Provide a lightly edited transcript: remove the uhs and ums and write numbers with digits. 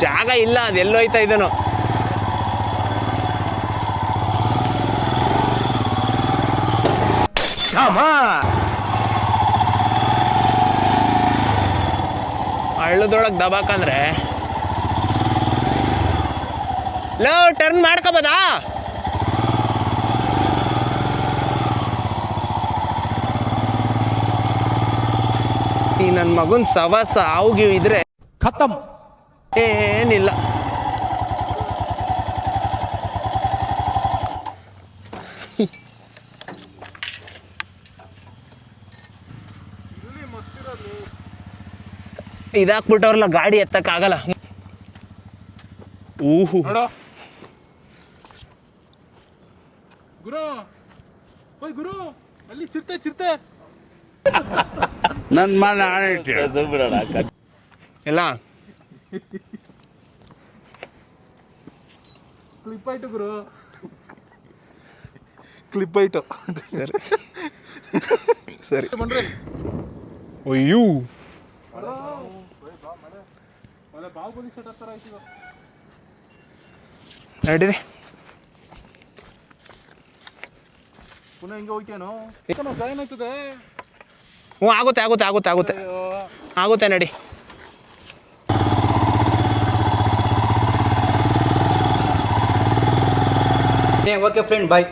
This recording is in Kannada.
ಜಾಗ ಇಲ್ಲ, ಅದೆಲ್ಲೋಯ್ತಾ ಇದನು. ಹಳ್ಳದೊಳಗೆ ದಬಾಕಂದ್ರೆ ಲೋ ಟರ್ನ್ ಮಾಡ್ಕೋಬೋದಾ? ಈ ನನ್ನ ಮಗನ ಸವಾಸ ಅವ್ಗಿವ್ ಇದ್ರೆ ಖತಮ್, ಏನಿಲ್ಲ. ಇದಾಕ್ಬಿಟ್ಟವ್ರಲ್ಲ, ಗಾಡಿ ಎತ್ತಕ್ಕಾಗಲ್ಲ. ಊಹು ಗುರು, ಓಯ್ ಗುರು, ಅಲ್ಲಿ ಚಿರ್ತೆ ನನ್ನ ಮನೆ ಆಣೆ ಎಲ್ಲ ಕ್ಲಿಪ್ ಆಯ್ತು ಗುರು, ಕ್ಲಿಪ್ ಆಯ್ತು. ಸರಿ ಬನ್ರಿ. ಅಯ್ಯೋ ಬಾಹುಬಲಿ ಸೆಟ್ ಹತ್ತಾರ ಆಯ್ತು ಈಗ. ನಡೀರಿ. ಪುನಃ ಹಿಂಗೆ ಹೋಗ್ತೇನೋ, ಗಾಯನ ಆಯ್ತದೆ. ಹ್ಞೂ ಆಗುತ್ತೆ ಆಗುತ್ತೆ ಆಗುತ್ತೆ ಆಗುತ್ತೆ ಆಗುತ್ತೆ ನಡಿ. ಓಕೆ ಫ್ರೆಂಡ್, ಬಾಯ್.